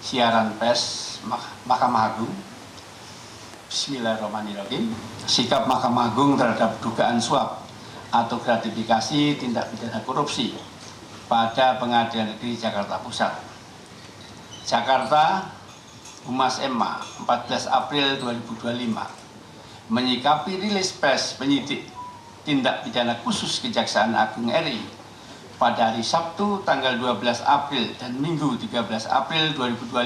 siaran pers Mahkamah Agung. Bismillahirrahmanirrahim. Sikap Mahkamah Agung terhadap dugaan suap atau gratifikasi tindak pidana korupsi pada Pengadilan Negeri Jakarta Pusat. Jakarta, Humas MA, 14 April 2025, menyikapi rilis pers penyidik tindak pidana khusus Kejaksaan Agung RI pada hari Sabtu tanggal 12 April dan Minggu 13 April 2025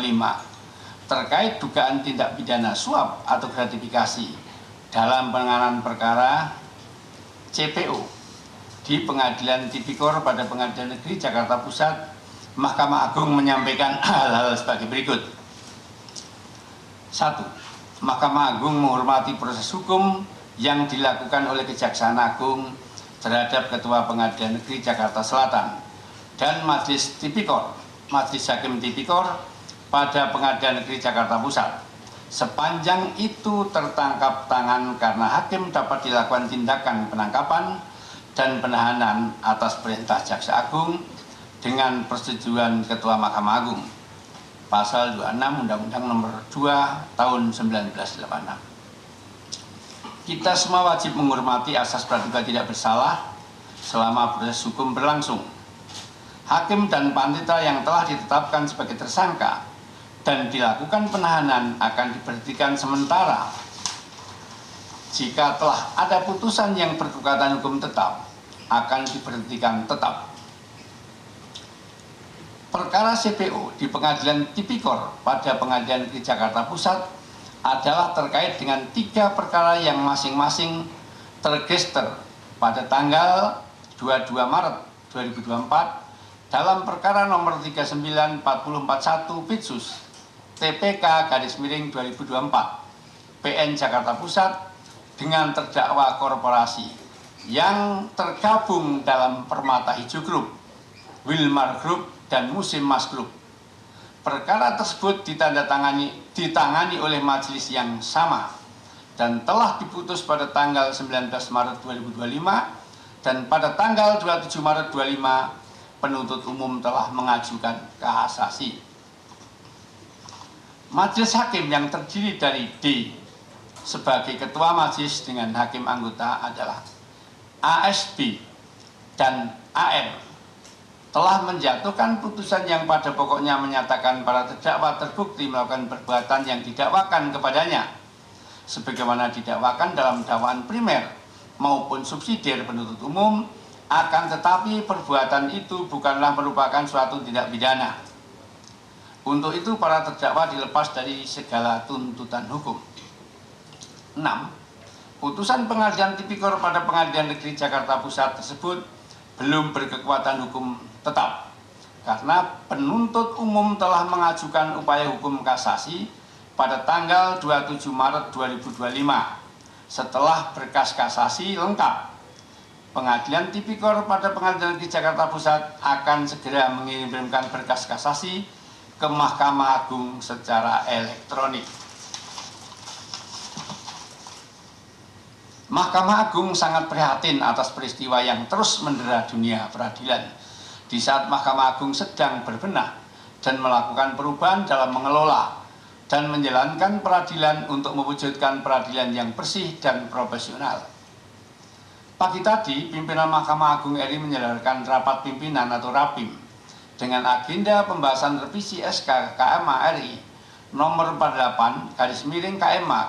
terkait dugaan tindak pidana suap atau gratifikasi dalam penanganan perkara CPO di Pengadilan Tipikor pada Pengadilan Negeri Jakarta Pusat. Mahkamah Agung menyampaikan hal-hal sebagai berikut. 1. Mahkamah Agung menghormati proses hukum yang dilakukan oleh Kejaksaan Agung terhadap Ketua Pengadilan Negeri Jakarta Selatan dan Majelis Tipikor, Majelis Hakim Tipikor pada Pengadilan Negeri Jakarta Pusat, sepanjang itu tertangkap tangan karena hakim dapat dilakukan tindakan penangkapan dan penahanan atas perintah Jaksa Agung dengan persetujuan Ketua Mahkamah Agung. Pasal 26 Undang-Undang Nomor 2 Tahun 1986. Kita semua wajib menghormati asas praduga tidak bersalah selama proses hukum berlangsung. Hakim dan panitera yang telah ditetapkan sebagai tersangka dan dilakukan penahanan akan diberhentikan sementara jika telah ada putusan yang berkekuatan hukum tetap, akan diberhentikan tetap. Perkara CPO di Pengadilan Tipikor pada Pengadilan Negeri Jakarta Pusat adalah terkait dengan 3 perkara yang masing-masing terregister pada tanggal 22 Maret 2024 dalam perkara nomor 39441 Pitsus TPK-2024 PN Jakarta Pusat dengan terdakwa korporasi yang tergabung dalam Permata Hijau Group, Wilmar Group, dan Musim Mas Group. Perkara tersebut ditangani oleh majelis yang sama dan telah diputus pada tanggal 19 Maret 2025 dan pada tanggal 27 Maret 2025 penuntut umum telah mengajukan kasasi. Majelis hakim yang terdiri dari D sebagai ketua majelis dengan hakim anggota adalah ASB dan AN telah menjatuhkan putusan yang pada pokoknya menyatakan para terdakwa terbukti melakukan perbuatan yang didakwakan kepadanya sebagaimana didakwakan dalam dakwaan primer maupun subsidiar penuntut umum, akan tetapi perbuatan itu bukanlah merupakan suatu tindak pidana. Untuk itu para terdakwa dilepas dari segala tuntutan hukum. 6. Putusan Pengadilan Tipikor pada Pengadilan Negeri Jakarta Pusat tersebut belum berkekuatan hukum tetap karena penuntut umum telah mengajukan upaya hukum kasasi pada tanggal 27 Maret 2025 setelah berkas kasasi lengkap. Pengadilan Tipikor pada Pengadilan Negeri Jakarta Pusat akan segera mengirimkan berkas kasasi ke Mahkamah Agung secara elektronik. Mahkamah Agung sangat prihatin atas peristiwa yang terus mendera dunia peradilan di saat Mahkamah Agung sedang berbenah dan melakukan perubahan dalam mengelola dan menjalankan peradilan untuk mewujudkan peradilan yang bersih dan profesional. Pagi tadi, pimpinan Mahkamah Agung RI menyelenggarakan rapat pimpinan atau Rapim dengan agenda pembahasan revisi SK KMA RI nomor 48 KMA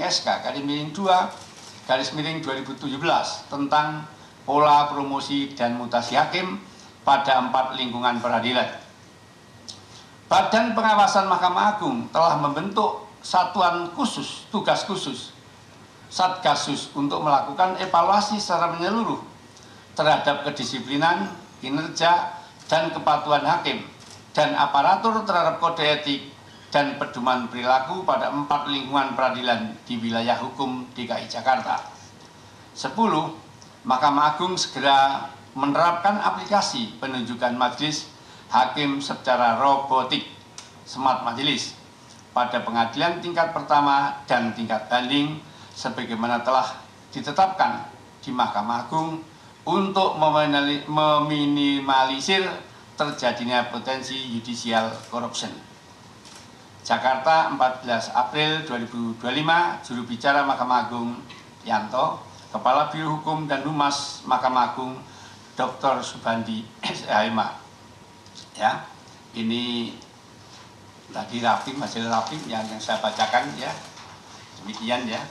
SK 2 2017 tentang pola promosi dan mutasi hakim pada 4 lingkungan peradilan. Badan Pengawasan Mahkamah Agung telah membentuk satuan khusus, tugas khusus Satgasus untuk melakukan evaluasi secara menyeluruh terhadap kedisiplinan, kinerja, dan kepatuhan hakim dan aparatur terhadap kode etik dan pedoman perilaku pada 4 lingkungan peradilan di wilayah hukum DKI Jakarta. 10. Mahkamah Agung segera menerapkan aplikasi penunjukan majelis hakim secara robotik smart majelis pada pengadilan tingkat pertama dan tingkat banding sebagaimana telah ditetapkan di Mahkamah Agung untuk meminimalisir terjadinya potensi judicial corruption. Jakarta 14 April 2025, Juru bicara Mahkamah Agung Yanto, Kepala Biro Hukum dan Humas Mahkamah Agung Dr. Subandi SHMA. Ya, ini tadi rapim, hasil rapim yang saya bacakan ya. Demikian ya.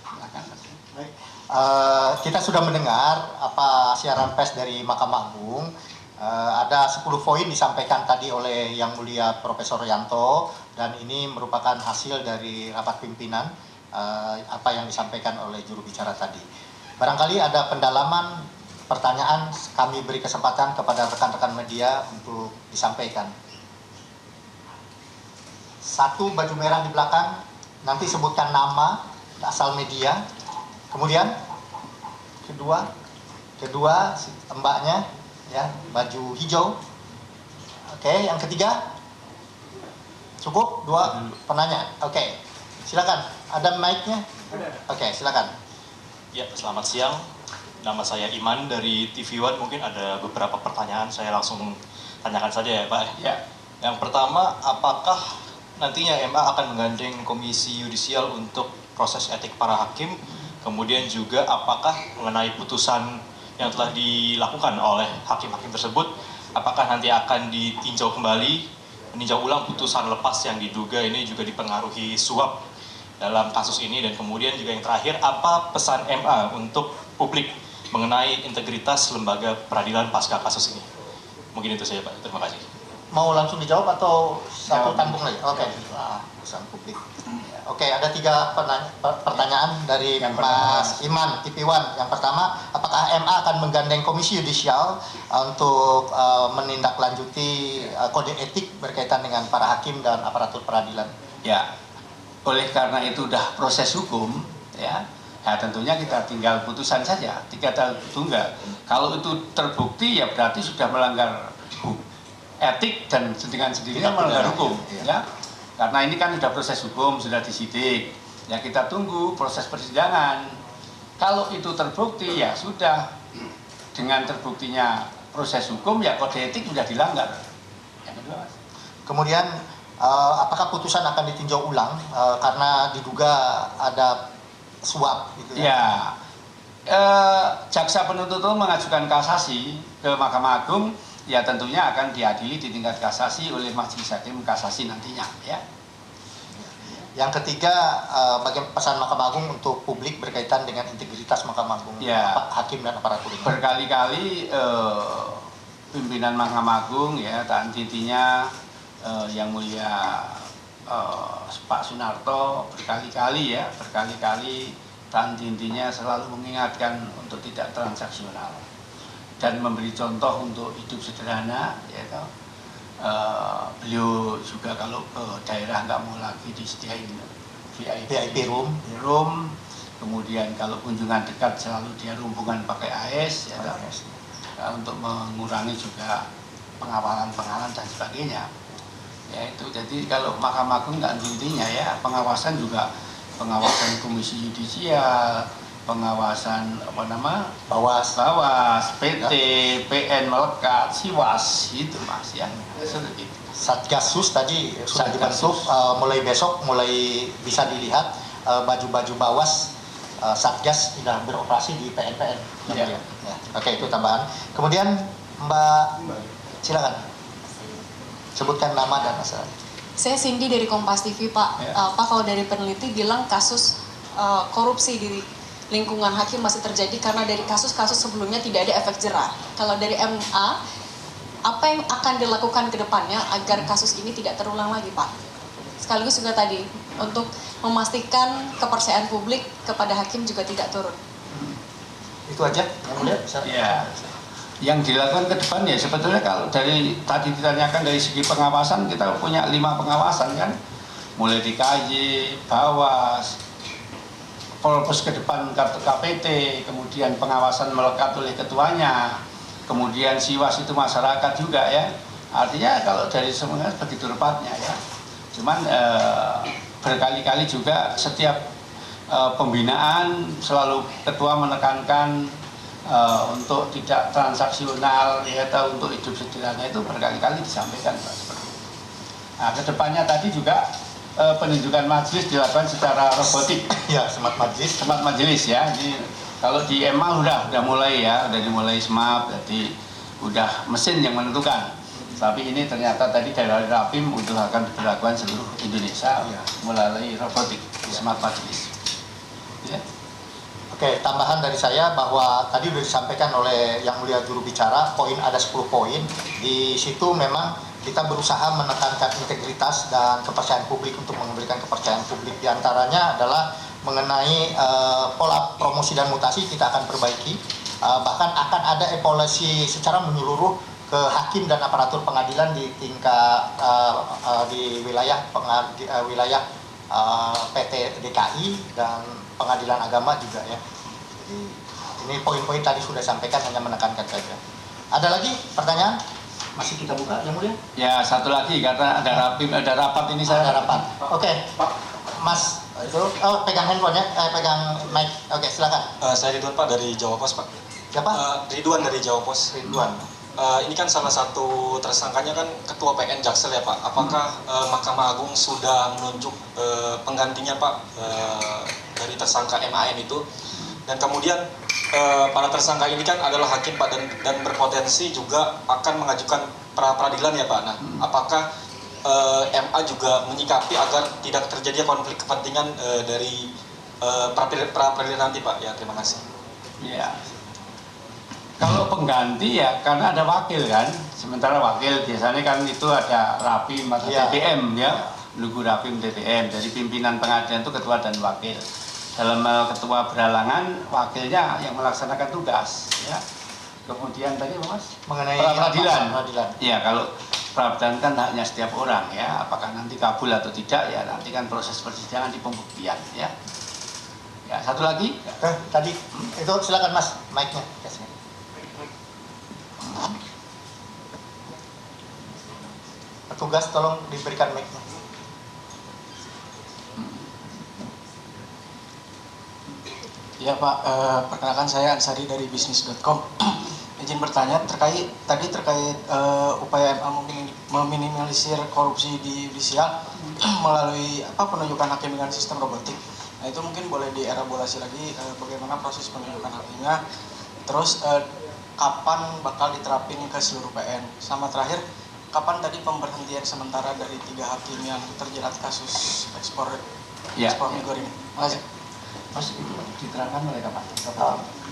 Silakan. Baik. Kita sudah mendengar apa siaran pers dari Mahkamah Agung. Ada 10 poin disampaikan tadi oleh Yang Mulia Profesor Yanto, dan ini merupakan hasil dari rapat pimpinan apa yang disampaikan oleh juru bicara tadi. Barangkali ada pendalaman pertanyaan, kami beri kesempatan kepada rekan-rekan media untuk disampaikan. Satu, baju merah di belakang, nanti sebutkan nama, asal media. Kemudian kedua mbaknya ya, baju hijau. Oke, yang ketiga cukup dua penanya. Oke, silakan, ada mic-nya. Oke, silakan. Ya, selamat siang. Nama saya Iman dari TV One. Mungkin ada beberapa pertanyaan, saya langsung tanyakan saja ya Pak. Ya. Yang pertama, apakah nantinya MA akan menggandeng Komisi Yudisial untuk proses etik para hakim? Kemudian juga apakah mengenai putusan yang telah dilakukan oleh hakim-hakim tersebut, apakah nanti akan ditinjau kembali, meninjau ulang putusan lepas yang diduga ini juga dipengaruhi suap dalam kasus ini? Dan kemudian juga yang terakhir, apa pesan MA untuk publik mengenai integritas lembaga peradilan pasca kasus ini? Mungkin itu saja Pak, terima kasih. Mau langsung dijawab atau satu tanggung lagi? Oke, pesan publik. Oke, ada 3 pertanyaan dari Mas Iman, TV One. Yang pertama, apakah MA akan menggandeng Komisi Yudisial untuk menindaklanjuti kode etik berkaitan dengan para hakim dan aparatur peradilan? Ya, oleh karena itu sudah proses hukum, ya tentunya kita tinggal putusan saja, 3 tahun tunggal. Kalau itu terbukti ya berarti sudah melanggar etik dan dengan sendirinya melanggar hukum, ya. Karena ini kan sudah proses hukum, sudah disidik, ya kita tunggu proses persidangan. Kalau itu terbukti ya sudah, dengan terbuktinya proses hukum ya kode etik sudah dilanggar. Yang kedua, Mas. Kemudian apakah putusan akan ditinjau ulang karena diduga ada suap gitu ya? Jaksa penuntut umum mengajukan kasasi ke Mahkamah Agung, ya tentunya akan diadili di tingkat kasasi oleh Majelis Hakim Kasasi nantinya, ya. Yang ketiga, bagaimana pesan Mahkamah Agung untuk publik berkaitan dengan integritas Mahkamah Agung, ya, hakim dan aparatur ini? Berkali-kali pimpinan Mahkamah Agung ya, intinya Yang Mulia Pak Sunarto berkali-kali intinya selalu mengingatkan untuk tidak transaksional dan memberi contoh untuk hidup sederhana, ya toh. Beliau juga kalau ke daerah nggak mau lagi disediain VIP room, kemudian kalau kunjungan dekat selalu dia rombongan pakai AS, ya toh. Untuk mengurangi juga pengawalan dan sebagainya. Ya itu, jadi kalau Mahkamah Agung nggak intinya ya, pengawasan juga pengawasan Komisi Yudisial, pengawasan Bawas, PT, PN melekat, Siwas, itu Mas ya. Satgasus tadi sudah dibentuk, mulai besok mulai bisa dilihat baju-baju Bawas Satgas sudah beroperasi di PN. Ya. Oke, itu tambahan. Kemudian Mbak, silakan sebutkan nama dan asal. Saya Cindy dari Kompas TV, Pak. Ya. Pak, kalau dari peneliti bilang kasus korupsi di lingkungan hakim masih terjadi karena dari kasus-kasus sebelumnya tidak ada efek jerah. Kalau dari MA, apa yang akan dilakukan ke depannya agar kasus ini tidak terulang lagi, Pak? Sekaligus juga tadi, untuk memastikan kepercayaan publik kepada hakim juga tidak turun. Itu aja yang mulia. Ya. Yang dilakukan ke depan ya sebetulnya kalau dari tadi ditanyakan dari segi pengawasan, kita punya 5 pengawasan kan, mulai di KY, Bawas, Polpus ke depan KPT, kemudian pengawasan melekat oleh ketuanya, kemudian Siwas itu masyarakat juga ya. Artinya kalau dari semuanya begitu tepatnya ya. Cuman berkali-kali juga setiap pembinaan selalu ketua menekankan untuk tidak transaksional ya, atau untuk hidup sederhana, itu berkali-kali disampaikan Pak. Nah, kedepannya tadi juga penunjukan majelis dilakukan secara robotik. Ya, smart majelis. Smart majelis ya. Ini kalau di MA udah mulai ya, udah dimulai smart, jadi udah mesin yang menentukan. Tapi ini ternyata tadi dari Rapim untuk akan diberlakukan seluruh Indonesia melalui robotik smart majelis. Ya. Oke, tambahan dari saya bahwa tadi sudah disampaikan oleh Yang Mulia Juru Bicara, ada 10 poin. Di situ memang kita berusaha menekankan integritas dan kepercayaan publik untuk memberikan kepercayaan publik. Di antaranya adalah mengenai pola promosi dan mutasi kita akan perbaiki. Bahkan akan ada evaluasi secara menyeluruh ke hakim dan aparatur pengadilan di tingkat di wilayah PT DKI dan pengadilan agama juga ya. Jadi ini poin-poin tadi sudah sampaikan, hanya menekankan saja. Ada lagi pertanyaan? Masih kita buka, Yang Mulia? Ya, satu lagi karena ada Rapim, ada rapat ini saya. Ada rapat. Oke, Mas itu pegang handphonenya, pegang mic. Oke, silakan. Saya Ridwan Pak dari Jawa Pos Pak. Siapa? Ridwan dari Jawa Pos. Ridwan. Ini kan salah satu tersangkanya kan Ketua PN Jaksel ya Pak. Apakah Mahkamah Agung sudah menunjuk penggantinya Pak dari tersangka MAN itu? Dan kemudian para tersangka ini kan adalah hakim Pak dan berpotensi juga akan mengajukan pra peradilan ya Pak. Nah, apakah MA juga menyikapi agar tidak terjadi konflik kepentingan dari pra peradilan nanti Pak? Ya, terima kasih. Ya. Kalau pengganti ya karena ada wakil kan, sementara wakil biasanya kan itu ada Rapim atau DPM ya, nunggu Rapim DPM, dari pimpinan pengadilan itu ketua dan wakil. Dalam ketua beralangan, wakilnya yang melaksanakan tugas ya. Kemudian tadi Mas Mengenai peradilan. peradilan. Ya, kalau peradilan kan haknya setiap orang ya, apakah nanti kabul atau tidak ya nanti kan proses persidangan di pembuktian ya. Ya, satu lagi. Tadi itu silakan Mas, mic-nya. Petugas tolong diberikan mic-nya. Ya Pak, perkenalkan saya Ansari dari bisnis.com. Izin bertanya terkait upaya MA meminimalisir korupsi di judisial melalui penunjukan hakim dengan sistem robotik. Nah itu mungkin boleh dielaborasi lagi bagaimana proses penunjukan hakimnya. Terus kapan bakal diterapin ke seluruh PN? Sama terakhir, kapan tadi pemberhentian sementara dari 3 hakim yang terjerat kasus ekspor migor ini? Terima kasih. Mas, diterangkan oleh kapan?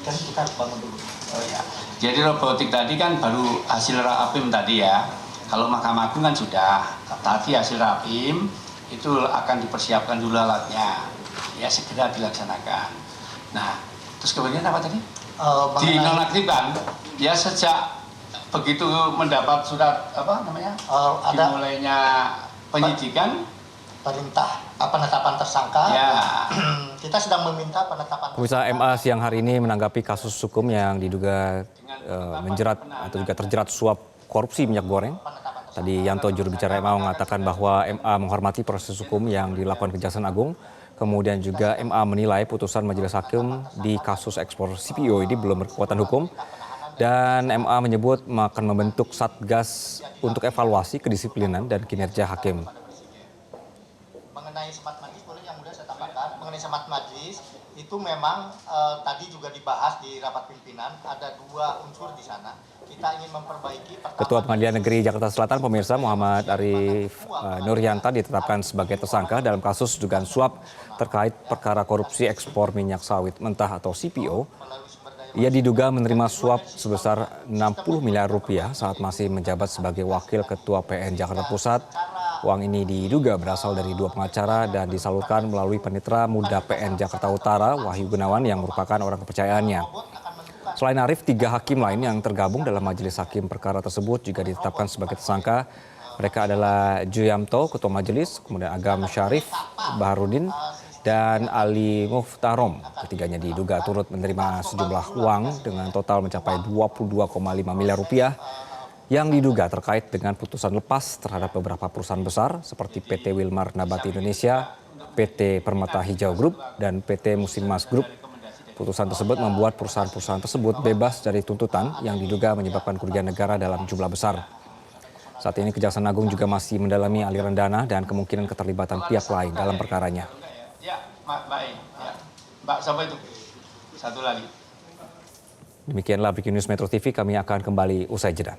Dan kita bangun dulu. Oh ya. Jadi robotik tadi kan baru hasil Rapim tadi ya. Kalau Mahkamah Agung kan sudah. Tadi hasil Rapim itu akan dipersiapkan dulu alatnya. Ya segera dilaksanakan. Nah, terus kemudian apa tadi? Dinonaktifkan. Ya sejak begitu mendapat surat dimulainya penyidikan perintah penetapan tersangka. Ya. Kita sedang meminta penetapan. Pemirsa, MA siang hari ini menanggapi kasus hukum yang diduga menjerat atau juga terjerat suap korupsi minyak goreng. Tadi Yanto juru bicara MA mengatakan bahwa MA menghormati proses hukum yang dilakukan Kejaksaan Agung. Kemudian juga MA menilai putusan majelis hakim di kasus ekspor CPO ini belum berkekuatan hukum. Dan MA menyebut akan membentuk Satgas untuk evaluasi kedisiplinan dan kinerja hakim. Mengenai smart majelis, boleh Yang Mulia saya tambahkan. Mengenai smart majelis, itu memang tadi juga dibahas di rapat pimpinan, ada 2 unsur di sana. Kita ingin memperbaiki. Ketua Pengadilan Negeri Jakarta Selatan, pemirsa, Muhammad Arif Nuryanta ditetapkan sebagai tersangka dalam kasus dugaan suap terkait perkara korupsi ekspor minyak sawit mentah atau CPO. Ia diduga menerima suap sebesar 60 miliar rupiah saat masih menjabat sebagai wakil ketua PN Jakarta Pusat. Uang ini diduga berasal dari 2 pengacara dan disalurkan melalui panitera muda PN Jakarta Utara, Wahyu Gunawan, yang merupakan orang kepercayaannya. Selain Arif, 3 hakim lain yang tergabung dalam majelis hakim perkara tersebut juga ditetapkan sebagai tersangka. Mereka adalah Juyamto, Ketua Majelis, kemudian Agam Syarif, Baharudin, dan Ali Muftarom. Ketiganya diduga turut menerima sejumlah uang dengan total mencapai 22,5 miliar rupiah yang diduga terkait dengan putusan lepas terhadap beberapa perusahaan besar seperti PT Wilmar Nabati Indonesia, PT Permata Hijau Group, dan PT Musimas Group. Putusan tersebut membuat perusahaan-perusahaan tersebut bebas dari tuntutan yang diduga menyebabkan kerugian negara dalam jumlah besar. Saat ini Kejaksaan Agung juga masih mendalami aliran dana dan kemungkinan keterlibatan pihak lain dalam perkaranya. Ya, baik. Ya. Mbak, siapa itu? Satu lagi. Demikianlah Breaking News Metro TV, kami akan kembali usai jeda.